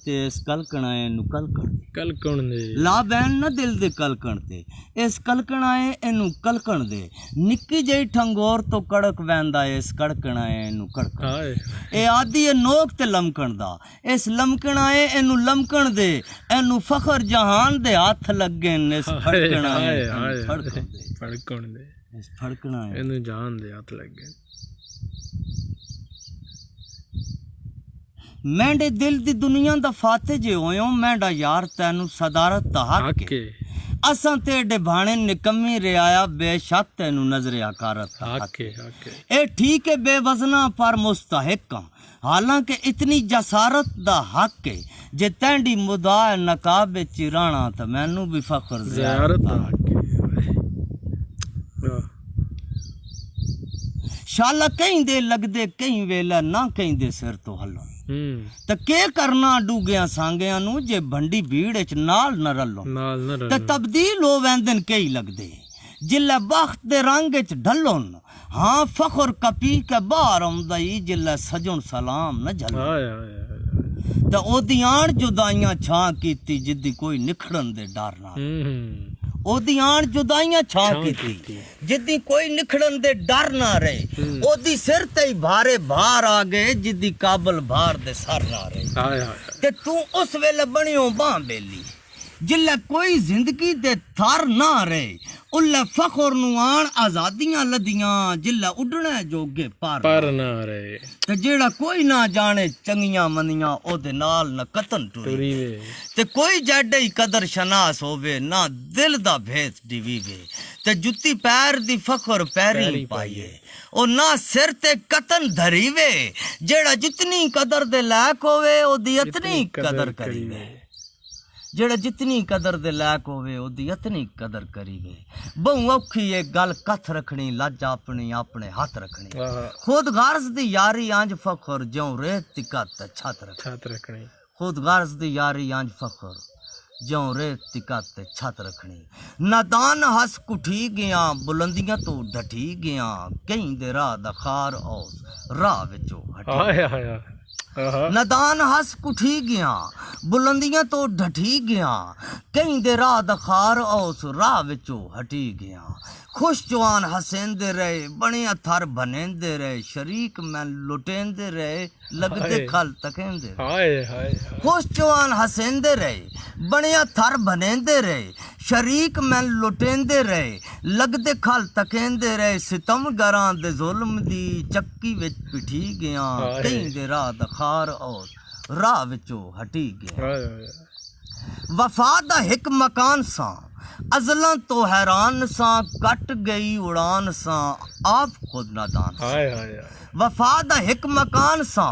ते इस कलकणाए नू कलकण दे ला बैन न दिल दे कलकण ते इस कलकणाए एनू कलकण दे निक्की जही ठंगोर तो कड़क वैंदा इस कड़कणाए एनू कड़कण हाय ए आदि ए नोक ते लमकण दा इस लमकणाए एनू लमकण दे एनू फखर जहान दे हाथ लगे इस फड़कणाए फड़कण दे इस फड़कणाए एनू जहान दे हाथ लगे मैंडे दिल दी दुनिया दा फाते जे होयो मैंडा यार तैनू सदारत दा हक है असां तेरे भाणे निकम्मी रियाया बेशक तैनू नजरे हकारत दा हक है ए ठीक है बेवजना पर मुस्तहिक हालांकि इतनी जसारत दा हक है जे तैंडी मुदा नकाब चिराना तो मैनू भी फखर ज़ियारत दा हक है शाला कहीं दे लगदे कहीं वेला ना कहीं दे सिर तो हलो ते के करना डूगिया सांगिया नू जे भंडी भीड़ च नाल न रलो ते तब्दील हो वैंदन कई लगदे जिल्ले बख्त दे रंग च ढलोन हाँ फखर कपी के बाहर आउंदा जिल्ले सजन सलाम न झलो ते ओदी आण जुदाइयां छां कीती जिद्दी कोई निखड़न दे डर ना ओदी आण जुदाइयां छां कीती जिद्दी कोई निखड़न दे डर ना रहे ओदी सिर ते भारे भार आ गए जिद्दी काबल भार दे सर ना रहे ते तू उस वेले बनियो बां बेली जिल्ले कोई जिंदगी दे थर ना रहे उल्ले फखर नू आण आजादियां लदियां जिल्ले उडने जोगे पर ना रहे ते जेड़ा कोई ना जाने चंगियां मंदियां ओदे नाल न कतन टुरी ते कोई जाडे ही कदर शनास होवे ना दिल दा भेद डिवीवे ते जुत्ती पैर दी फखर पैरी पाइए ओ ना सिर ते कतन धरीवे जेड़ा जितनी कदर दे लायक होवे ओदी इतनी कदर करीवे जेड़ा जितनी कदर दे लायक होवे ओदी इतनी कदर करीवे बहु औखी ये गल कथ रखनी लज अपनी अपने हाथ रखनी खुद गारज दी यारी आंज फखर ज्यों रेत तिकत छत रखनी खुद गारज दी यारी आंज फखर ज्यों रेत तिकत छत रखनी नादान हस कुठी गया बुलंदियां तो ढठी गया कहीं दे राह दा खार औस राह विचों हटी नदान हस कुठी गया बुलंदियां तो ढठी गया कहीं दे राह दखार औस राह विचों हटी गया खुश जवान हसेंदे रहे बने थर बनेंदे रहे शरीक मैं लुटेंदे रहे लगदे खल तकेंदे खुश जवान हसेंदे रहे बने थर बनेंदे रहे शरीक मैं लुटेंदे रहे लगदे खल तकेंदे रहे सितम गरां दे जुल्म दी चक्की विच पिठी गया कहीं दे राह दखार औस राह विचों हटी गया वफा दा हिक मकान सा अजला तो हैरान सा कट गई उड़ान सा आप खुद नादान वफा दा हिक मकान सा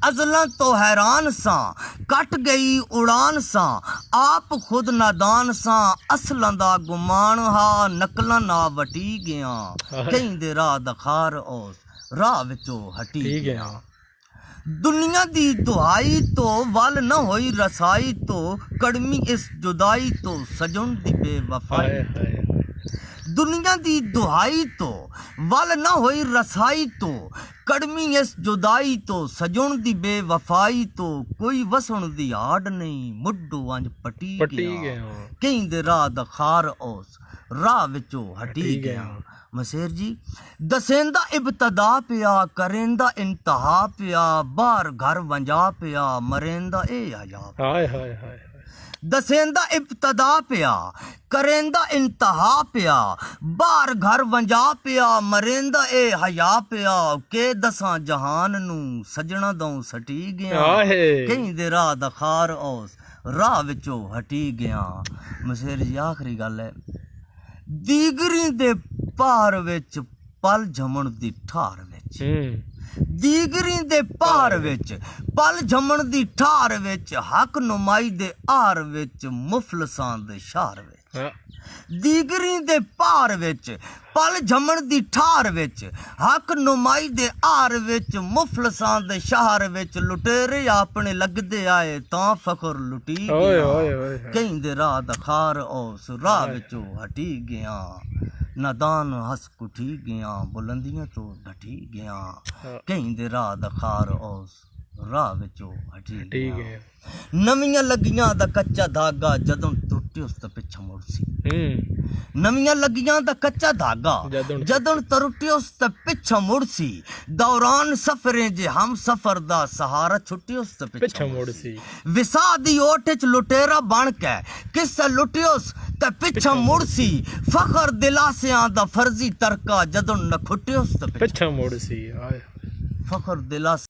अजला तो हैरान सा कट गई उड़ान सा आप खुद नादान सा असलां दा गुमान हा नकलां ना वटी गया कहीं दे राह दखार औस राह विचों हटी गया दुनिया दी दुहाई तो वल न होई रसाई तो कड़मी इस जुदाई तो सजन दी बेवफाई दुनिया दी दुहाई तो वल न होई रसाई तो कड़मी इस जुदाई तो सजन दी बेवफाई तो कोई वसन दी आड़ नहीं मुड्डू अंज पटी गया कहीं दे राह दखार औस राह विचों हटी गया मसेर जी दसेंदा इब्तदा पिया करेंदा इंतहा पिया बाहर घर वंजा पिया मरेंदा ए हया दसेंदा इब्तदा पिया करेंदा इंतहा पिया बाहर घर वंजा पिया मरेंदा ए हया पिया के दसां जहान नू सजना दौं सटी गया कहीं दे राह दखार औस राह विचों हटी गया मसेर जी आखिरी गल है दीगरी दे पहाड़ विच पल झमन दी ठार विच दीगरी दे पहाड़ विच पल झमन दी ठार विच हक नुमाई दे आर विच मुफलसां दे शार विच दीगरी दे पहाड़ विच पल झमन दी ठार विच हक नुमाई दे आर विच मुफलसां दे शहर विच लुटेरे अपने लगदे आए तां फखर लुटी गया कहीं दे राह दखार औस राह विचों हटी गया नादान हस कुठी गया बुलंदियां तो ढठी गया कहीं दे राह दखार औस ਰਾਹ ਵਿੱਚੋਂ ਹਟੀ ਠੀਕ ਹੈ ਨਵੀਆਂ ਲੱਗੀਆਂ ਦਾ ਕੱਚਾ ਧਾਗਾ ਜਦੋਂ ਟੁੱਟਿਓ ਤਾਂ ਪਿੱਛਾ ਮੁੜ ਸੀ ਨਵੀਆਂ ਲੱਗੀਆਂ ਦਾ ਕੱਚਾ ਧਾਗਾ ਜਦੋਂ ਟੁੱਟਿਓ ਤਾਂ ਪਿੱਛਾ ਮੁੜ ਸੀ ਦੌਰਾਨ ਸਫਰੇ ਜੇ ਹਮ ਸਫਰ ਦਾ ਸਹਾਰਾ ਛੁੱਟਿਓ ਤਾਂ ਪਿੱਛਾ ਮੁੜ ਸੀ ਵਿਸਾ ਦੀ ਓਟ ਚ ਲੁਟੇਰਾ ਬਣ ਕੇ ਕਿੱਸਾ ਲੁਟਿਓ ਤਾਂ ਪਿੱਛਾ ਮੁੜ ਸੀ ਫਖਰ ਦਿਲਾਸਿਆਂ ਦਾ ਫਰਜ਼ੀ ਤਰਕਾ ਜਦੋਂ ਨਖੁੱਟਿਓ ਤਾਂ ਪਿੱਛਾ ਮੁੜ ਸੀ ਫਖਰ ਦਿਲਾਸ